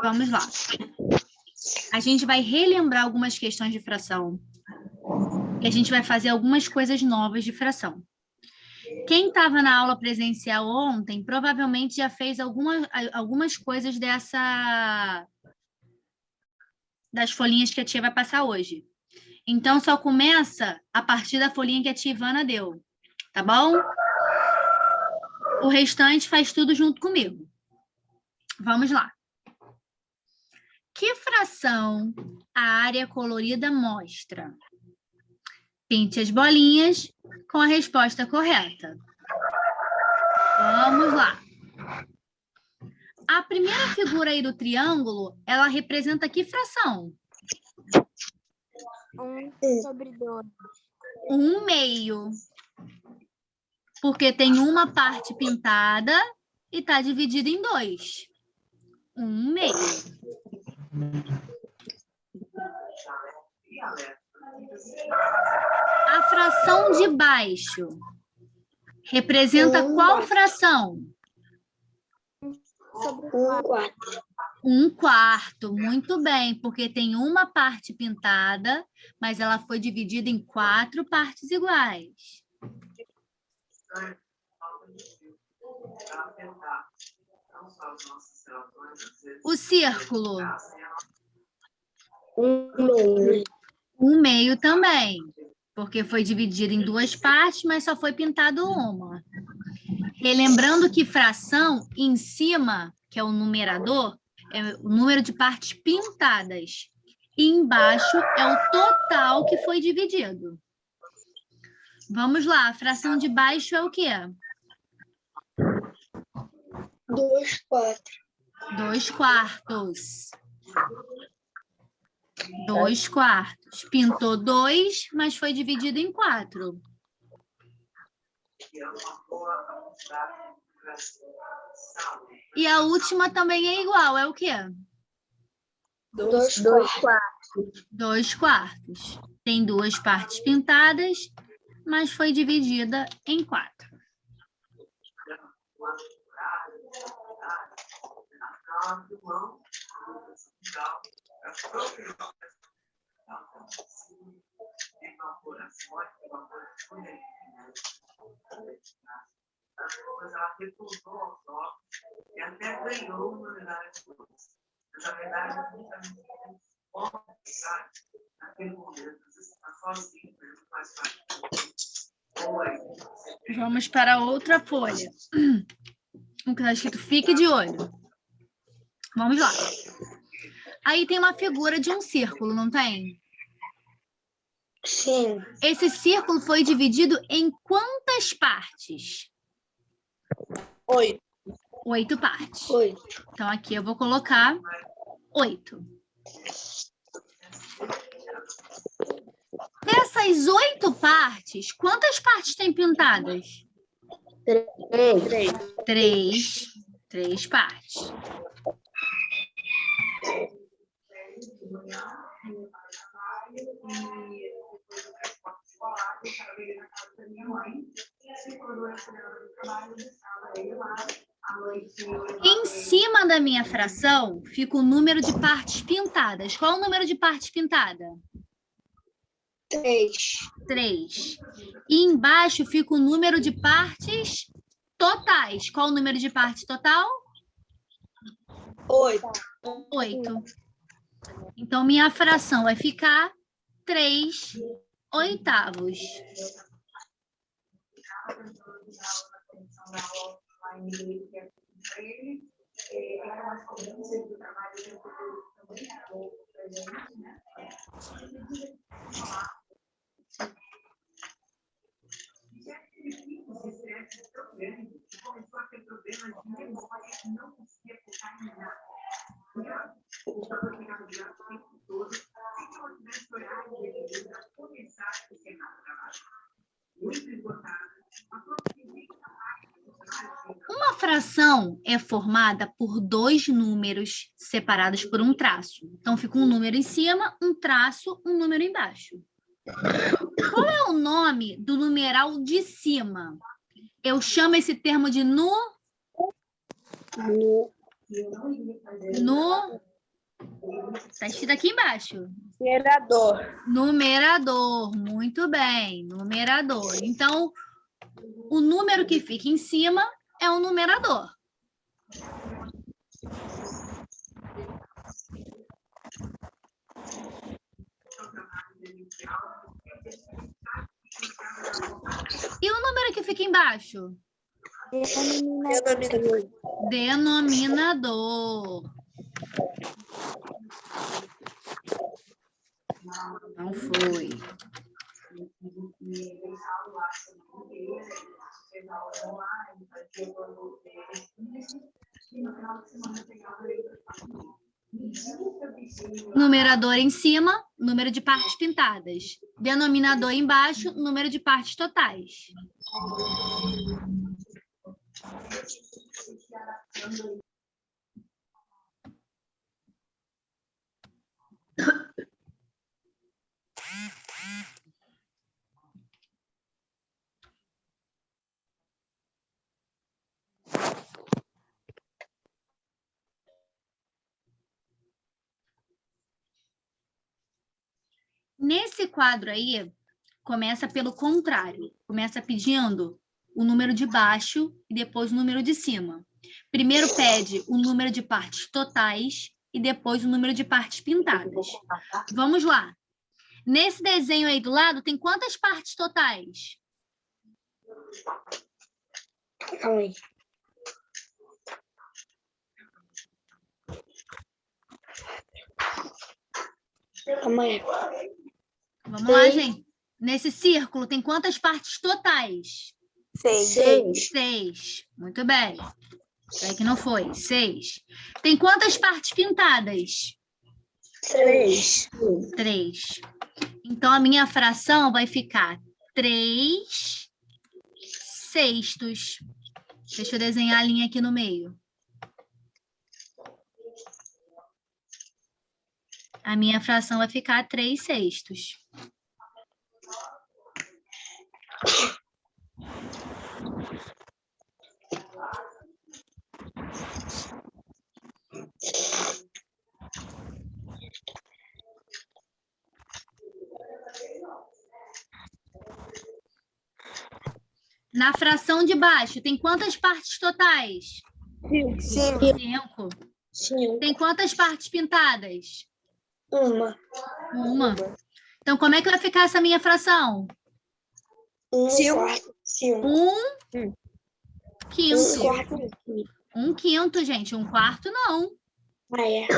Vamos lá. A gente vai relembrar algumas questões de fração. E a gente vai fazer algumas coisas novas de fração. Quem estava na aula presencial ontem, provavelmente já fez algumas coisas das folhinhas que a tia vai passar hoje. Então, só começa a partir da folhinha que a tia Ivana deu, tá bom? O restante faz tudo junto comigo. Vamos lá. Que fração a área colorida mostra? Pinte as bolinhas com a resposta correta. Vamos lá. A primeira figura aí do triângulo, ela representa que fração? 1/2. 1/2. Porque tem uma parte pintada e está dividida em 2. 1/2. A fração de baixo representa qual fração? 1/4. 1/4, muito bem, porque tem uma parte pintada, mas ela foi dividida em 4 partes iguais. O círculo? 1/2. 1/2 também, porque foi dividido em 2 partes, mas só foi pintado uma. Relembrando que fração, em cima, que é o numerador, é o número de partes pintadas. E embaixo é o total que foi dividido. Vamos lá, a fração de baixo é o quê? 2/4. 2/4. 2/4. Pintou 2, mas foi dividido em 4. E a última também é igual, é o quê? 2/4. 2/4. Tem 2 partes pintadas, mas foi dividida em 4. Vamos para outra folha. O que está escrito, fique de olho. Vamos lá. Aí tem uma figura de um círculo, não tem? Sim. Esse círculo foi dividido em quantas partes? 8. 8 partes. 8. Então, aqui eu vou colocar 8. Dessas 8 partes, quantas partes tem pintadas? 3. 3 partes. Em cima da minha fração fica o número de partes pintadas. Qual é o número de partes pintadas? 3. 3. E embaixo fica o número de partes totais. Qual o número de partes total? 8. 8. Então, minha fração vai ficar 3/8. Uma fração é formada por 2 números separados por um traço. Então, fica um número em cima, um traço, um número embaixo. Qual é o nome do numeral de cima? Eu chamo esse termo de Está escrito aqui embaixo. Numerador. Numerador. Muito bem. Numerador. Então, o número que fica em cima é o numerador. E o número que fica embaixo? Denominador. Não foi. Numerador em cima, número de partes pintadas. Denominador embaixo, número de partes totais. Nesse quadro aí, começa pelo contrário. Começa pedindo o número de baixo e depois o número de cima. Primeiro pede o número de partes totais e depois o número de partes pintadas. Vamos lá. Nesse desenho aí do lado, tem quantas partes totais? Calma aí. Calma aí. Vamos lá, gente. Nesse círculo, tem quantas partes totais? 6. 6. Muito bem. É que não foi. 6. Tem quantas partes pintadas? 3. 3. Então, a minha fração vai ficar 3 sextos. Deixa eu desenhar a linha aqui no meio. A minha fração vai ficar 3 sextos. Na fração de baixo, tem quantas partes totais? 5. 5. Tem quantas partes pintadas? 1. Uma. Então, como é que vai ficar essa minha fração? 5. 1 quinto. 1 quinto, gente. 1 quarto, não. Ah, é.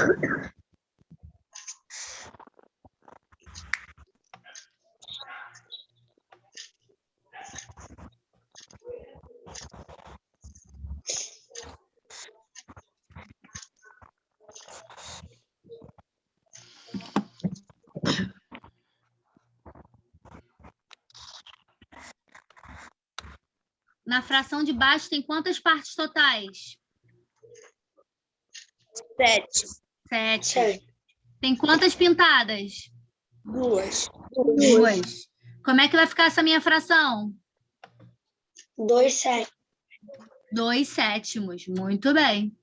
Na fração de baixo, tem quantas partes totais? 7. 7. Tem quantas pintadas? 2. 2. Como é que vai ficar essa minha fração? 2 7. 2 sétimos. Muito bem.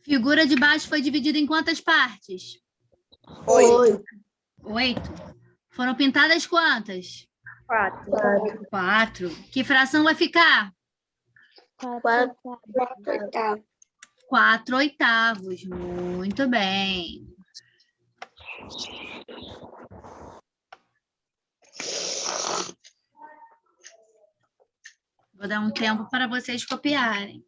Figura de baixo foi dividida em quantas partes? 8. 8. Foram pintadas quantas? 4. 4. Que fração vai ficar? 4 oitavos. 4 oitavos. Muito bem. Vou dar um tempo para vocês copiarem.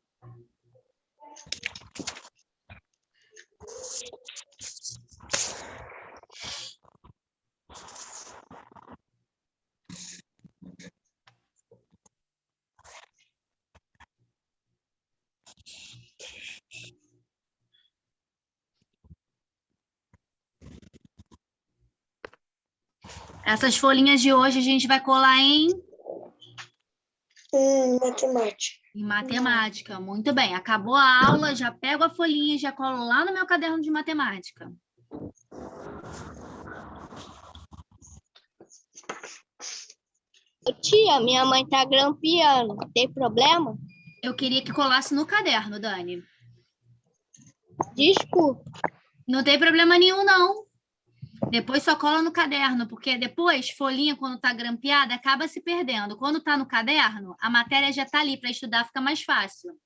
Essas folhinhas de hoje a gente vai colar em Matemática. matemática. Muito bem. Acabou a aula, já pego a folhinha e já colo lá no meu caderno de matemática. Tia, minha mãe tá grampeando. Tem problema? Eu queria que colasse no caderno, Dani. Desculpa. Não tem problema nenhum, não. Depois só cola no caderno, porque depois, folhinha, quando tá grampeada, acaba se perdendo. Quando tá no caderno, a matéria já tá ali para estudar, fica mais fácil.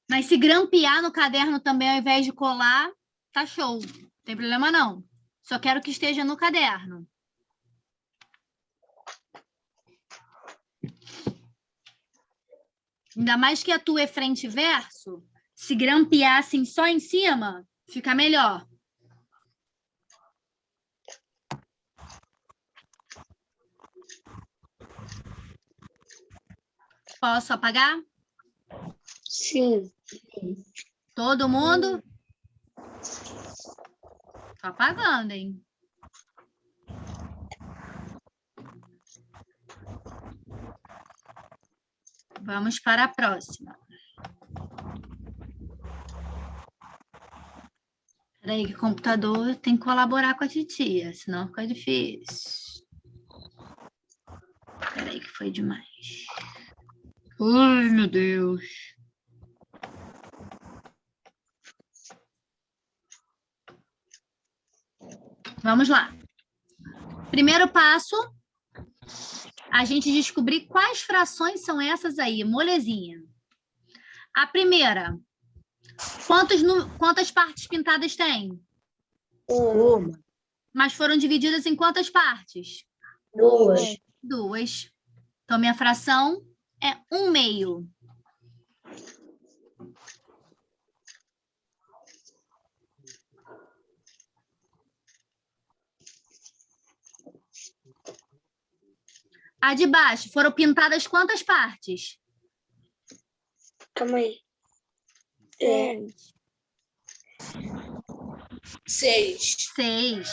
Mas se grampear no caderno também, ao invés de colar, tá show. Não tem problema, não. Só quero que esteja no caderno. Ainda mais que a tua é frente e verso, se grampear assim só em cima, fica melhor. Posso apagar? Sim. Todo mundo? Tô apagando, hein? Vamos para a próxima. Peraí, que o computador tem que colaborar com a titia, senão fica difícil. Peraí, que foi demais. Ai, meu Deus. Vamos lá. Primeiro passo, a gente descobrir quais frações são essas aí, molezinha. A primeira, quantas partes pintadas tem? Uma. Mas foram divididas em quantas partes? Duas. 2. Então, minha fração é 1/2. A de baixo, foram pintadas quantas partes? Calma aí. 6. 6.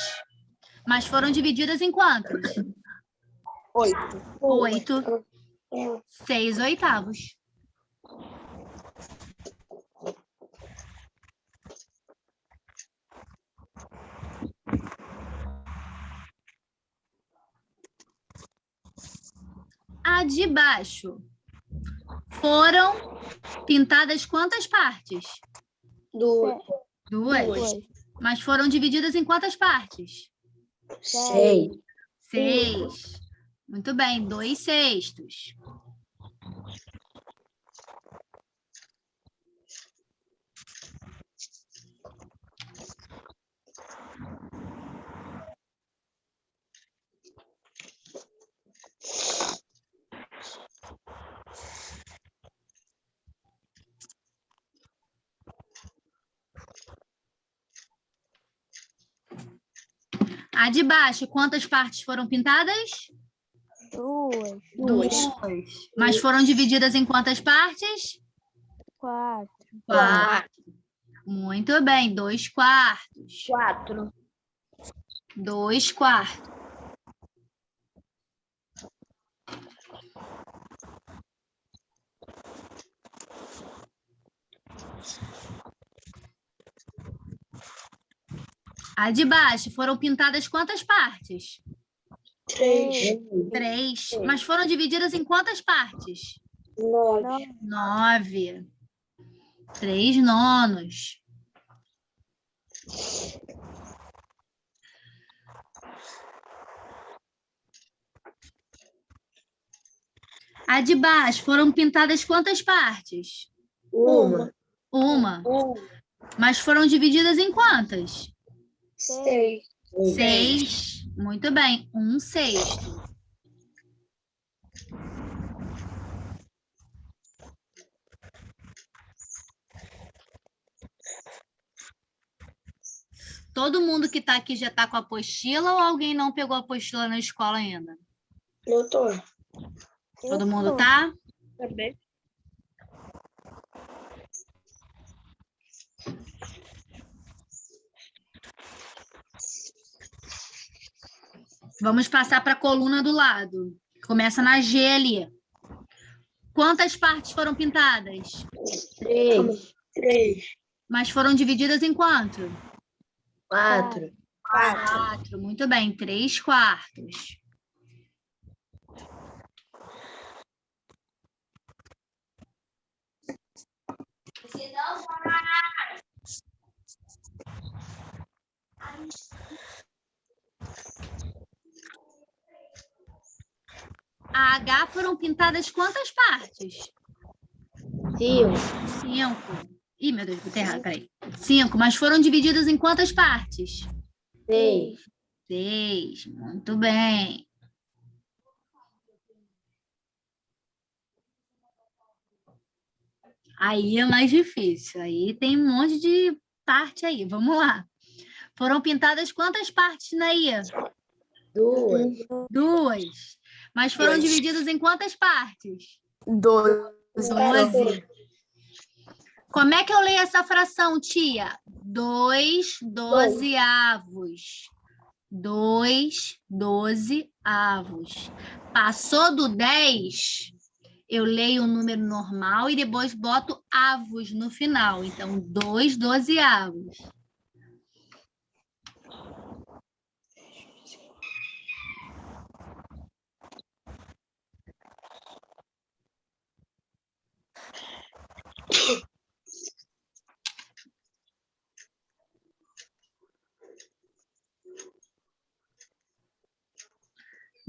Mas foram divididas em quantas? 8. 8. 6/8. A de baixo, foram pintadas quantas partes? 2. 2. Mas foram divididas em quantas partes? 6. 6. Muito bem, 2/6. A de baixo, quantas partes foram pintadas? 2. Mas foram divididas em quantas partes? 4. 4. Muito bem, 2/4. 4. 2/4. A de baixo, foram pintadas quantas partes? 3. 3. Mas foram divididas em quantas partes? 9. 9. 3/9. A de baixo, foram pintadas quantas partes? 1. 1. Mas foram divididas em quantas? 6. 6. Muito bem, 1/6. Todo mundo que está aqui já está com a apostila ou alguém não pegou a apostila na escola ainda? Eu tô. Todo mundo tá? Também. Vamos passar para a coluna do lado. Começa na G ali. Quantas partes foram pintadas? 3. 3. Mas foram divididas em quanto? 4. 4. Muito bem, 3/4. A H foram pintadas quantas partes? 5. 5. Ih, meu Deus, botei errado, peraí. 5, mas foram divididas em quantas partes? 6. 6. Muito bem. Aí é mais difícil. Aí tem um monte de parte aí. Vamos lá. Foram pintadas quantas partes na IA? 2. 2. Mas foram Dois. divididas em quantas partes? 12. 12. Como é que eu leio essa fração, tia? 2 dozeavos. 2 dozeavos. Passou do 10, eu leio o número normal e depois boto avos no final. Então, 2 dozeavos.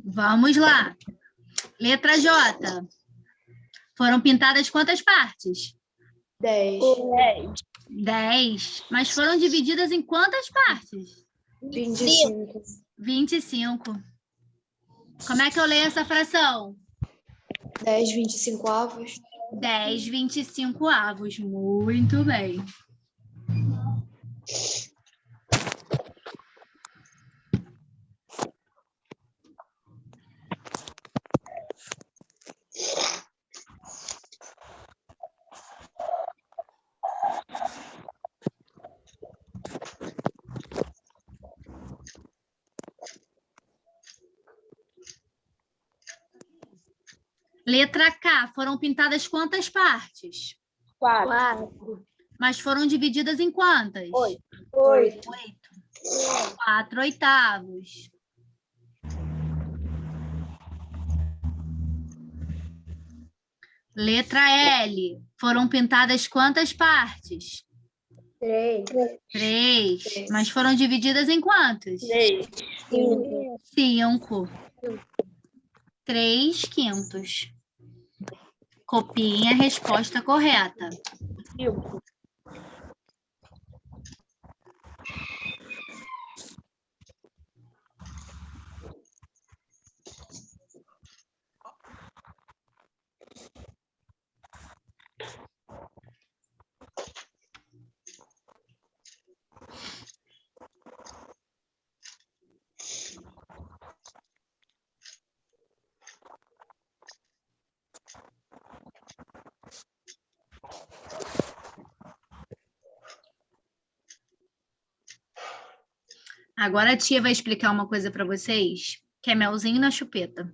Vamos lá. Letra J. Foram pintadas quantas partes? 10. 10. Mas foram divididas em quantas partes? 25. 25. Como é que eu leio essa fração? 10, 25 avos. 10 25avos. Muito bem. Letra K. Foram pintadas quantas partes? 4. Mas foram divididas em quantas? 8. 4/8. Letra L. Foram pintadas quantas partes? 3. 3. Mas foram divididas em quantas? 5. 5. 3/5. Copiem a resposta correta. 5. Agora a tia vai explicar uma coisa para vocês, que é melzinho na chupeta.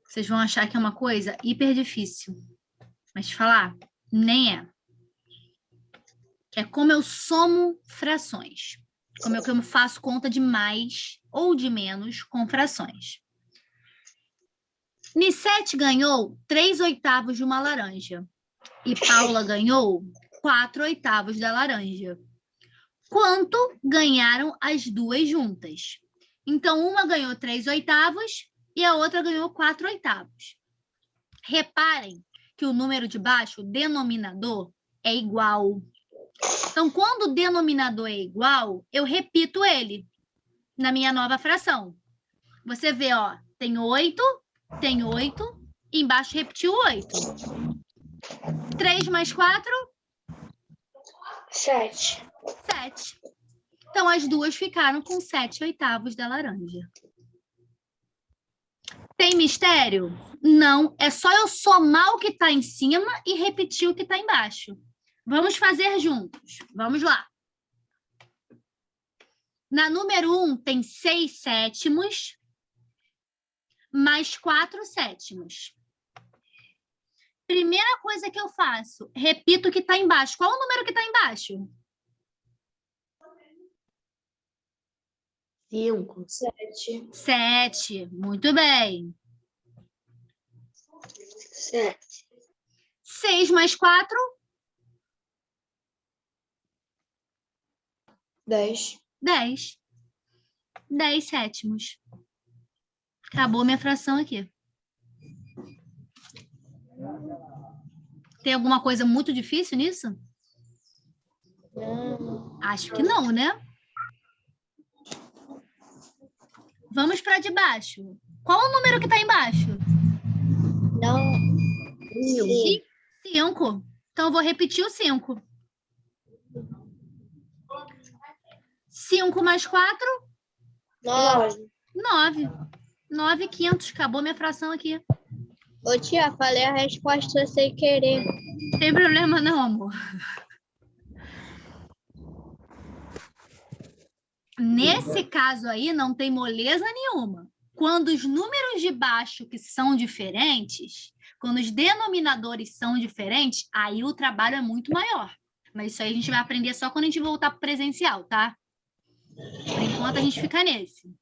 Vocês vão achar que é uma coisa hiper difícil. Mas te falar, nem é. Que é como eu somo frações. Como eu faço conta de mais ou de menos com frações. Nissete ganhou 3/8 de uma laranja. E Paula ganhou 4/8 da laranja. Quanto ganharam as duas juntas? Então, uma ganhou 3/8 e a outra ganhou 4/8. Reparem que o número de baixo, o denominador, é igual. Então, quando o denominador é igual, eu repito ele na minha nova fração. Você vê, ó, tem 8, e embaixo repetiu 8. 3 mais 4? 7. 7. Então, as duas ficaram com 7/8 da laranja. Tem mistério? Não, é só eu somar o que está em cima e repetir o que está embaixo. Vamos fazer juntos. Vamos lá. Na número 1 tem 6 sétimos mais 4 sétimos. Primeira coisa que eu faço, repito o que está embaixo. Qual o número que está embaixo? 5. 7. 7. Muito bem. 7. 6 mais 4? 10. 10. 10 sétimos. Acabou minha fração aqui. Tem alguma coisa muito difícil nisso? Não. Acho que não, né? Vamos para de baixo. Qual o número que está embaixo? Não. 5. Então, eu vou repetir o 5. 5 mais 4? 9. 9. 9 quintos. Acabou minha fração aqui. Ô, tia, falei a resposta sem querer. Não tem problema não, amor. Nesse caso aí, não tem moleza nenhuma. Quando os números de baixo que são diferentes, quando os denominadores são diferentes, aí o trabalho é muito maior. Mas isso aí a gente vai aprender só quando a gente voltar para o presencial, tá? Por enquanto, a gente fica nesse.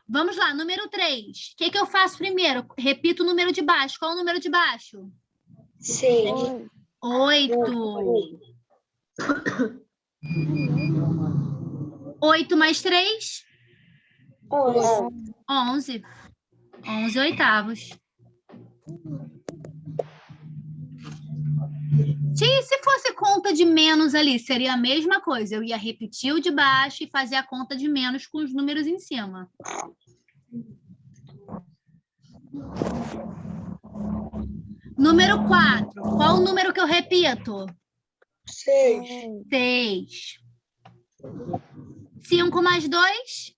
Vamos lá, número 3. O que eu faço primeiro? Repito o número de baixo. Qual é o número de baixo? 6. 8. 8 mais 3? 11. 11 oitavos. Se fosse conta de menos ali, seria a mesma coisa. Eu ia repetir o de baixo e fazer a conta de menos com os números em cima. Número 4. Qual o número que eu repito? 6. 6. 5 mais 2?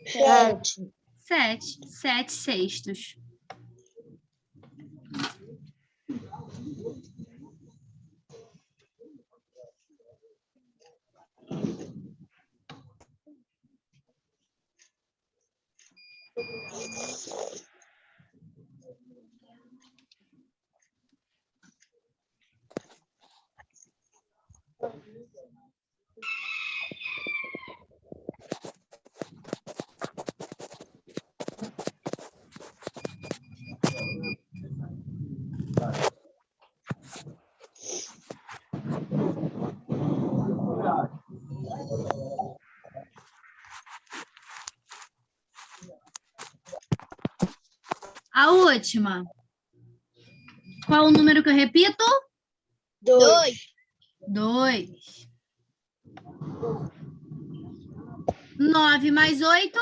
7. 7. 7 sextos. A última. Qual o número que eu repito? 2. 2. 9 mais 8?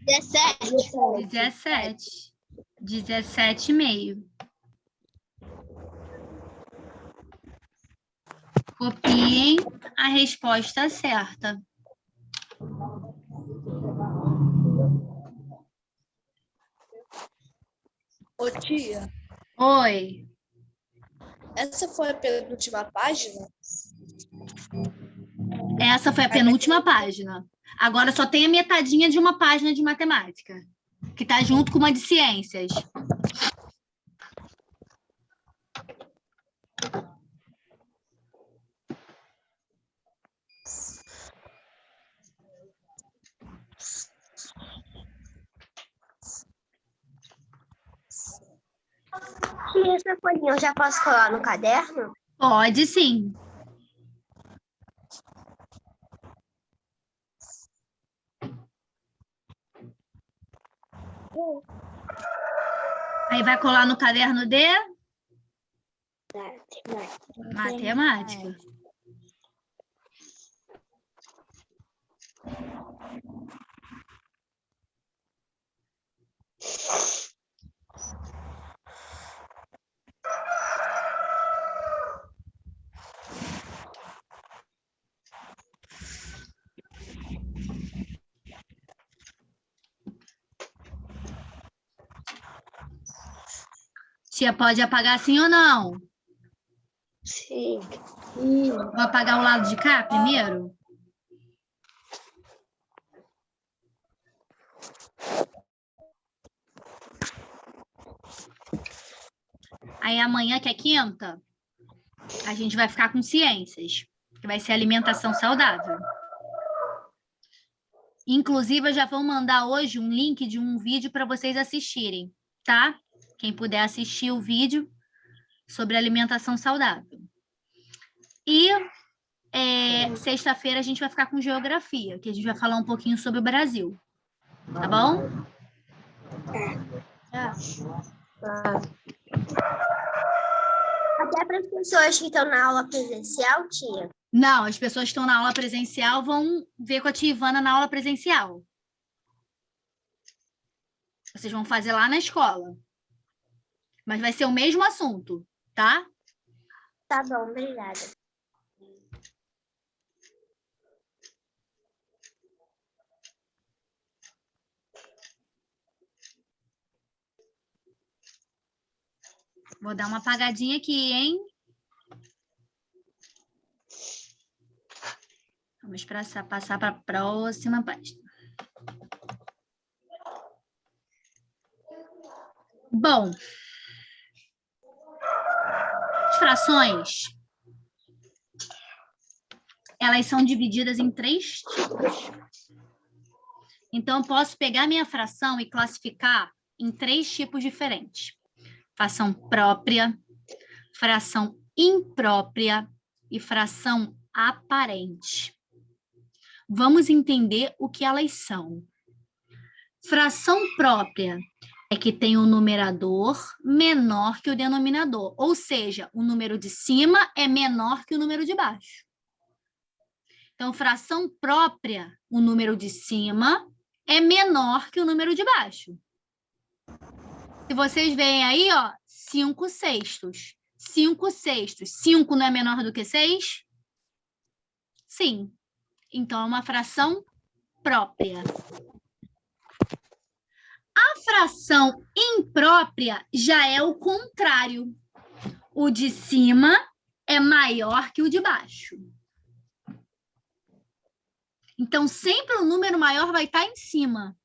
17. 17. 17,5. Copiem a resposta certa. Ô, tia, Oi. essa foi a penúltima página? Essa foi a penúltima página. Agora só tem a metadinha de uma página de matemática, que está junto com uma de ciências. E essa folhinha eu já posso colar no caderno? Pode sim. Aí vai colar no caderno de matemática. Tia, pode apagar sim ou não? Sim. Vou apagar o lado de cá primeiro? Aí amanhã, que é quinta, a gente vai ficar com ciências, que vai ser alimentação saudável. Inclusive, eu já vou mandar hoje um link de um vídeo para vocês assistirem, tá? Quem puder assistir o vídeo sobre alimentação saudável. E sexta-feira a gente vai ficar com geografia, que a gente vai falar um pouquinho sobre o Brasil. Tá bom? Até para as pessoas que estão na aula presencial, tia. Não, as pessoas que estão na aula presencial vão ver com a tia Ivana na aula presencial. Vocês vão fazer lá na escola. Mas vai ser o mesmo assunto, tá? Tá bom, obrigada. Vou dar uma apagadinha aqui, hein? Vamos passar para a próxima página. Bom, as frações, elas são divididas em 3 tipos. Então, eu posso pegar minha fração e classificar em 3 tipos diferentes. Fração própria, fração imprópria e fração aparente. Vamos entender o que elas são. Fração própria é que tem um numerador menor que o denominador, ou seja, o número de cima é menor que o número de baixo. Então, fração própria, o número de cima é menor que o número de baixo. Se vocês veem aí, ó, 5/6. 5/6. 5 não é menor do que 6? Sim. Então, é uma fração própria. A fração imprópria já é o contrário. O de cima é maior que o de baixo. Então, sempre o número maior vai estar em cima.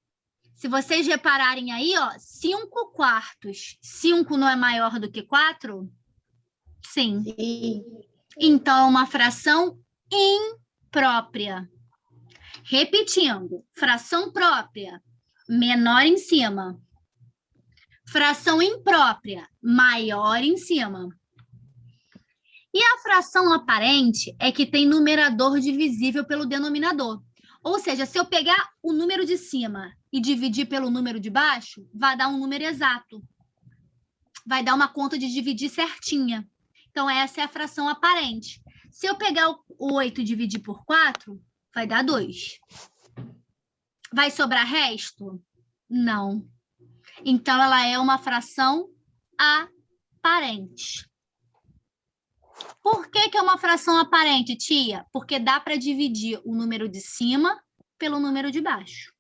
Se vocês repararem aí, ó, 5/4. 5 não é maior do que 4? Sim. Então, é uma fração imprópria. Repetindo, fração própria, menor em cima. Fração imprópria, maior em cima. E a fração aparente é que tem numerador divisível pelo denominador. Ou seja, se eu pegar o número de cima e dividir pelo número de baixo, vai dar um número exato. Vai dar uma conta de dividir certinha. Então, essa é a fração aparente. Se eu pegar o 8 e dividir por 4, vai dar 2. Vai sobrar resto? Não. Então, ela é uma fração aparente. Por que é uma fração aparente, tia? Porque dá para dividir o número de cima pelo número de baixo.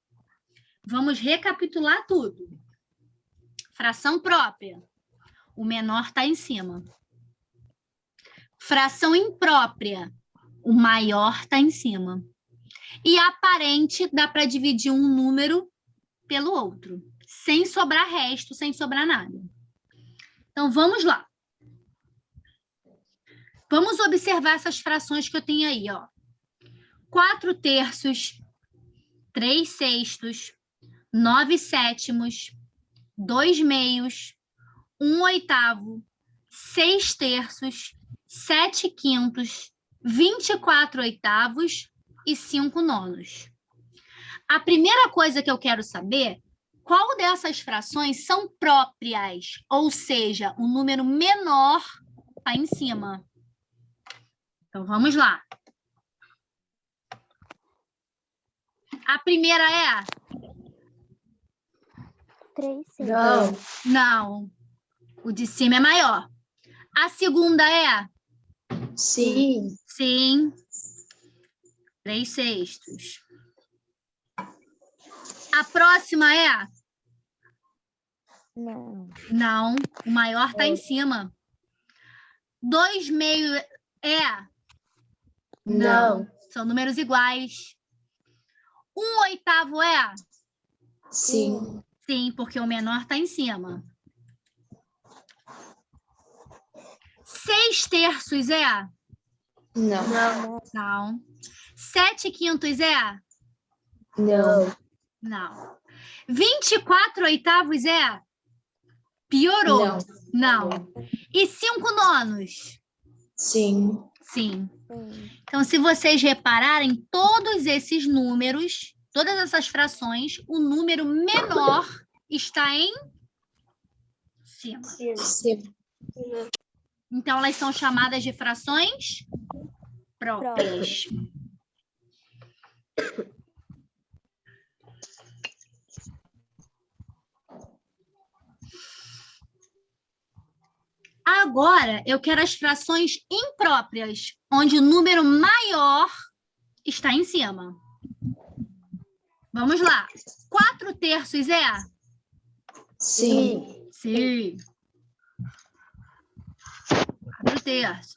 Vamos recapitular tudo. Fração própria. O menor está em cima. Fração imprópria. O maior está em cima. E aparente dá para dividir um número pelo outro, sem sobrar resto, sem sobrar nada. Então, vamos lá. Vamos observar essas frações que eu tenho aí, ó. 4/3, 3/6, 9/7, 2/2, 1/8, 6/3, 7/5, 24/8 e 5/9. A primeira coisa que eu quero saber, qual dessas frações são próprias? Ou seja, o número menor está em cima. Então, vamos lá. A primeira é? 3/6. Não. O de cima é maior. A segunda é? Sim. Sim. 3/6. A próxima é? Não. Não. O maior está em cima. 2/2 é? Não. São números iguais. 1/8 é? Sim. Sim, porque o menor está em cima. 6/3 é? Não. Não. 7/5 é? Não. Não. 24/8 é? Piorou. Não. E 5/9? Sim. Sim. Então, se vocês repararem, todos esses números, todas essas frações, o número menor está em cima. Sim. Então, elas são chamadas de frações próprias. Agora, eu quero as frações impróprias, onde o número maior está em cima. Vamos lá. 4/3 é? Sim. Sim. 4/3.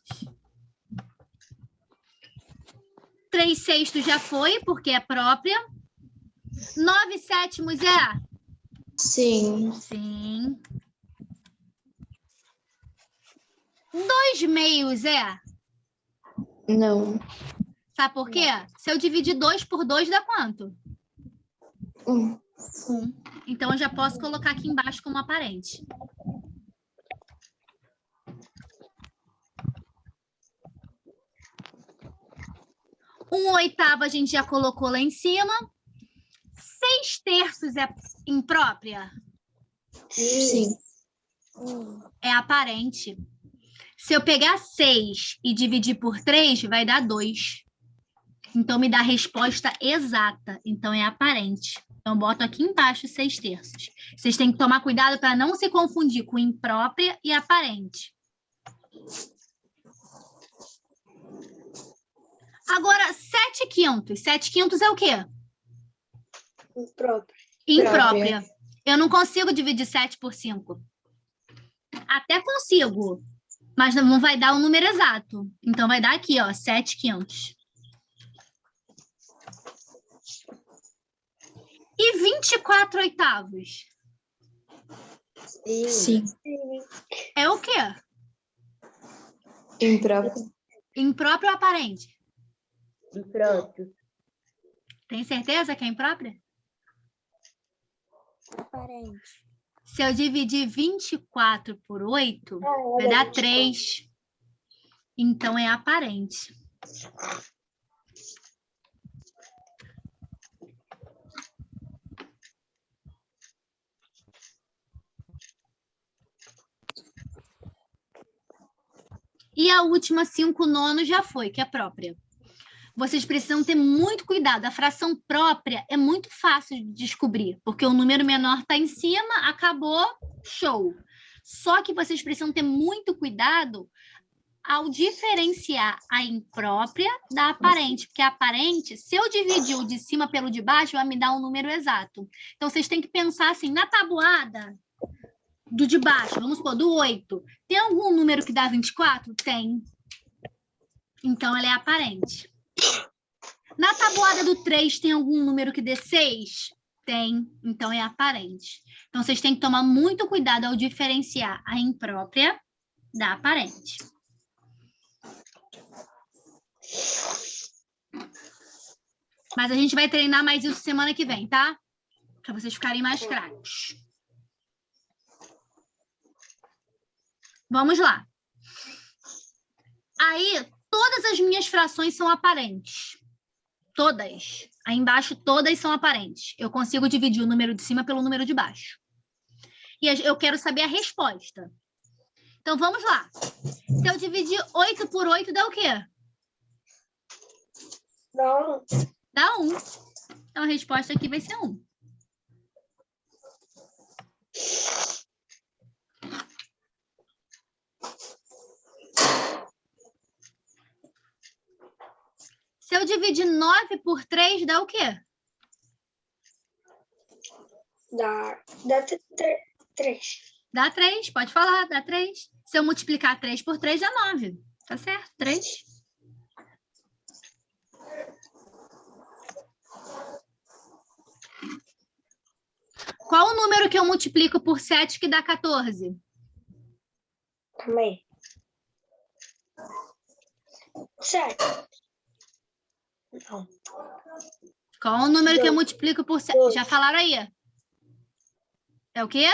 3/6 já foi, porque é própria. 9/7 é? Sim. Sim. 2/2 é? Não. Sabe por quê? Se eu dividir 2 por 2, dá quanto? 1. 1. Então, eu já posso colocar aqui embaixo como aparente. 1/8 a gente já colocou lá em cima. 6/3 é imprópria? Sim. É aparente. Se eu pegar 6 e dividir por 3, vai dar 2. Então, me dá a resposta exata. Então, é aparente. Então, boto aqui embaixo 6/3. Vocês têm que tomar cuidado para não se confundir com imprópria e aparente. Agora, 7/5. 7/5 é o quê? Imprópria. Eu não consigo dividir 7 por 5. Até consigo, mas não vai dar o número exato. Então, vai dar aqui, ó, 7/5. E 24/8? Sim. É o quê? Impróprio. Impróprio ou aparente? Impróprio. Tem certeza que é imprópria? Aparente. Se eu dividir 24 por 8, vai dar 3. Então, é aparente. E a última 5/9 já foi, que é própria. Vocês precisam ter muito cuidado. A fração própria é muito fácil de descobrir, porque o número menor está em cima, acabou, show. Só que vocês precisam ter muito cuidado ao diferenciar a imprópria da aparente, porque a aparente, se eu dividir o de cima pelo de baixo, vai me dar um número exato. Então, vocês têm que pensar assim, na tabuada do de baixo, vamos supor, do 8, tem algum número que dá 24? Tem. Então, ela é aparente. Na tabuada do 3, tem algum número que dê 6? Tem. Então, é aparente. Então, vocês têm que tomar muito cuidado ao diferenciar a imprópria da aparente. Mas a gente vai treinar mais isso semana que vem, tá? Para vocês ficarem mais craques. Vamos lá. Aí, todas as minhas frações são aparentes. Todas. Aí embaixo, todas são aparentes. Eu consigo dividir o número de cima pelo número de baixo. E eu quero saber a resposta. Então, vamos lá. Se eu dividir 8 por 8, dá o quê? Não. Dá 1. Então, a resposta aqui vai ser 1. Se eu dividir 9 por 3, dá o quê? Dá 3. Dá 3, pode falar, dá 3. Se eu multiplicar 3 por 3, dá 9. Tá certo? 3. Qual o número que eu multiplico por 7 que dá 14? Calma aí. 7. Não. Qual o número que eu Dois. multiplico por 7? Dois. Já falaram aí? É o quê?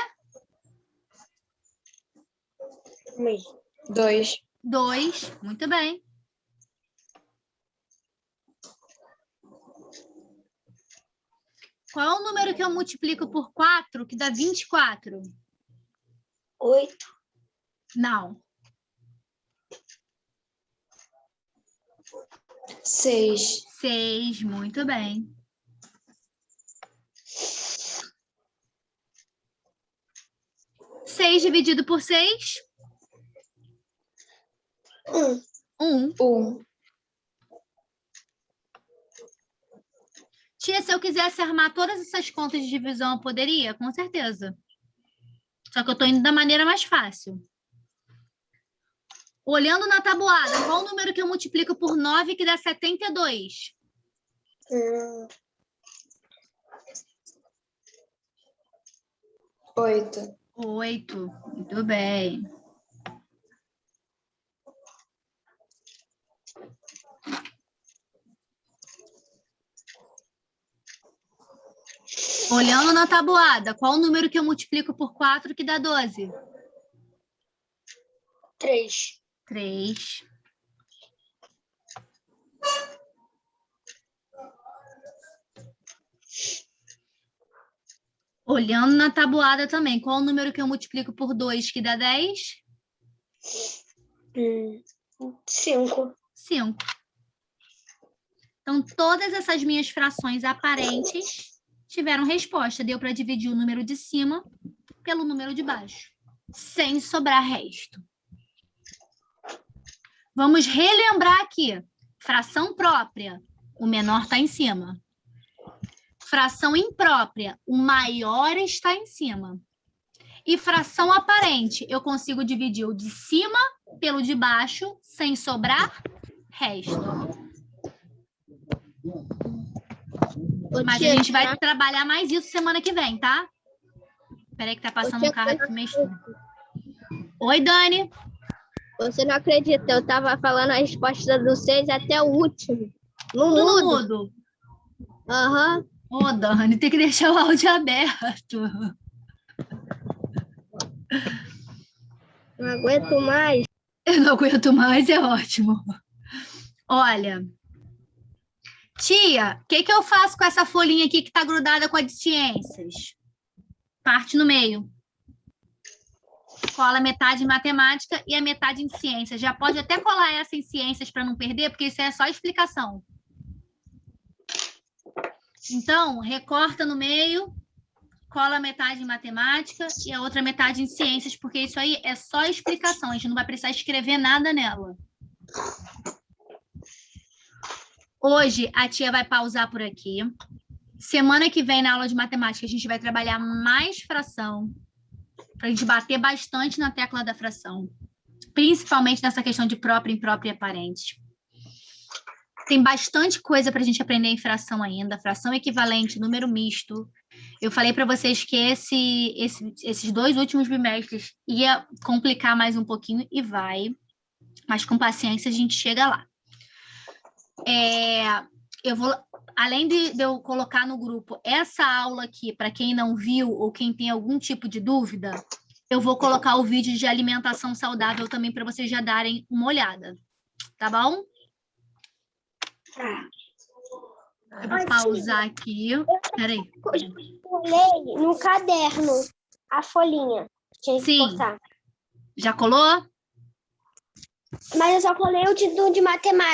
2. 2. Muito bem. Qual é o número que eu multiplico por 4 que dá 24? 8. Não. 6. 6. Muito bem. 6 dividido por 6? 1. 1. 1. Tia, se eu quisesse armar todas essas contas de divisão, eu poderia? Com certeza. Só que eu estou indo da maneira mais fácil. Olhando na tabuada, qual o número que eu multiplico por 9 que dá 72? 8. 8. Muito bem. Olhando na tabuada, qual o número que eu multiplico por 4 que dá 12? 3. 3. Olhando na tabuada também, qual o número que eu multiplico por 2 que dá 10? 5. 5. Então, todas essas minhas frações aparentes tiveram resposta. Deu para dividir o número de cima pelo número de baixo, sem sobrar resto. Vamos relembrar aqui. Fração própria, o menor está em cima. Fração imprópria, o maior está em cima. E fração aparente, eu consigo dividir o de cima pelo de baixo, sem sobrar resto. Mas a gente vai trabalhar mais isso semana que vem, tá? Espera aí que tá passando um carro aqui meio estranho. Oi, Dani. Você não acredita, eu tava falando a resposta do 6 até o último. No Tudo mudo. mudo. Aham. Ô, Dani, tem que deixar o áudio aberto. Não aguento mais. Eu não aguento mais, é ótimo. Olha. Tia, o que eu faço com essa folhinha aqui que está grudada com a de ciências? Parte no meio. Cola metade em matemática e a metade em ciências. Já pode até colar essa em ciências para não perder, porque isso é só explicação. Então, recorta no meio, cola metade em matemática e a outra metade em ciências, porque isso aí é só explicação. A gente não vai precisar escrever nada nela. Hoje, a tia vai pausar por aqui. Semana que vem, na aula de matemática, a gente vai trabalhar mais fração, para a gente bater bastante na tecla da fração, principalmente nessa questão de própria, imprópria e aparente. Tem bastante coisa para a gente aprender em fração ainda, fração equivalente, número misto. Eu falei para vocês que esses 2 últimos bimestres ia complicar mais um pouquinho e vai, mas com paciência a gente chega lá. Eu vou, além de eu colocar no grupo essa aula aqui, para quem não viu ou quem tem algum tipo de dúvida, eu vou colocar o vídeo de alimentação saudável também para vocês já darem uma olhada. Tá bom? Eu vou pausar aqui. Peraí. Colei no caderno a folhinha. Tinha que Sim. cortar. Já colou? Mas eu só colei o de matemática.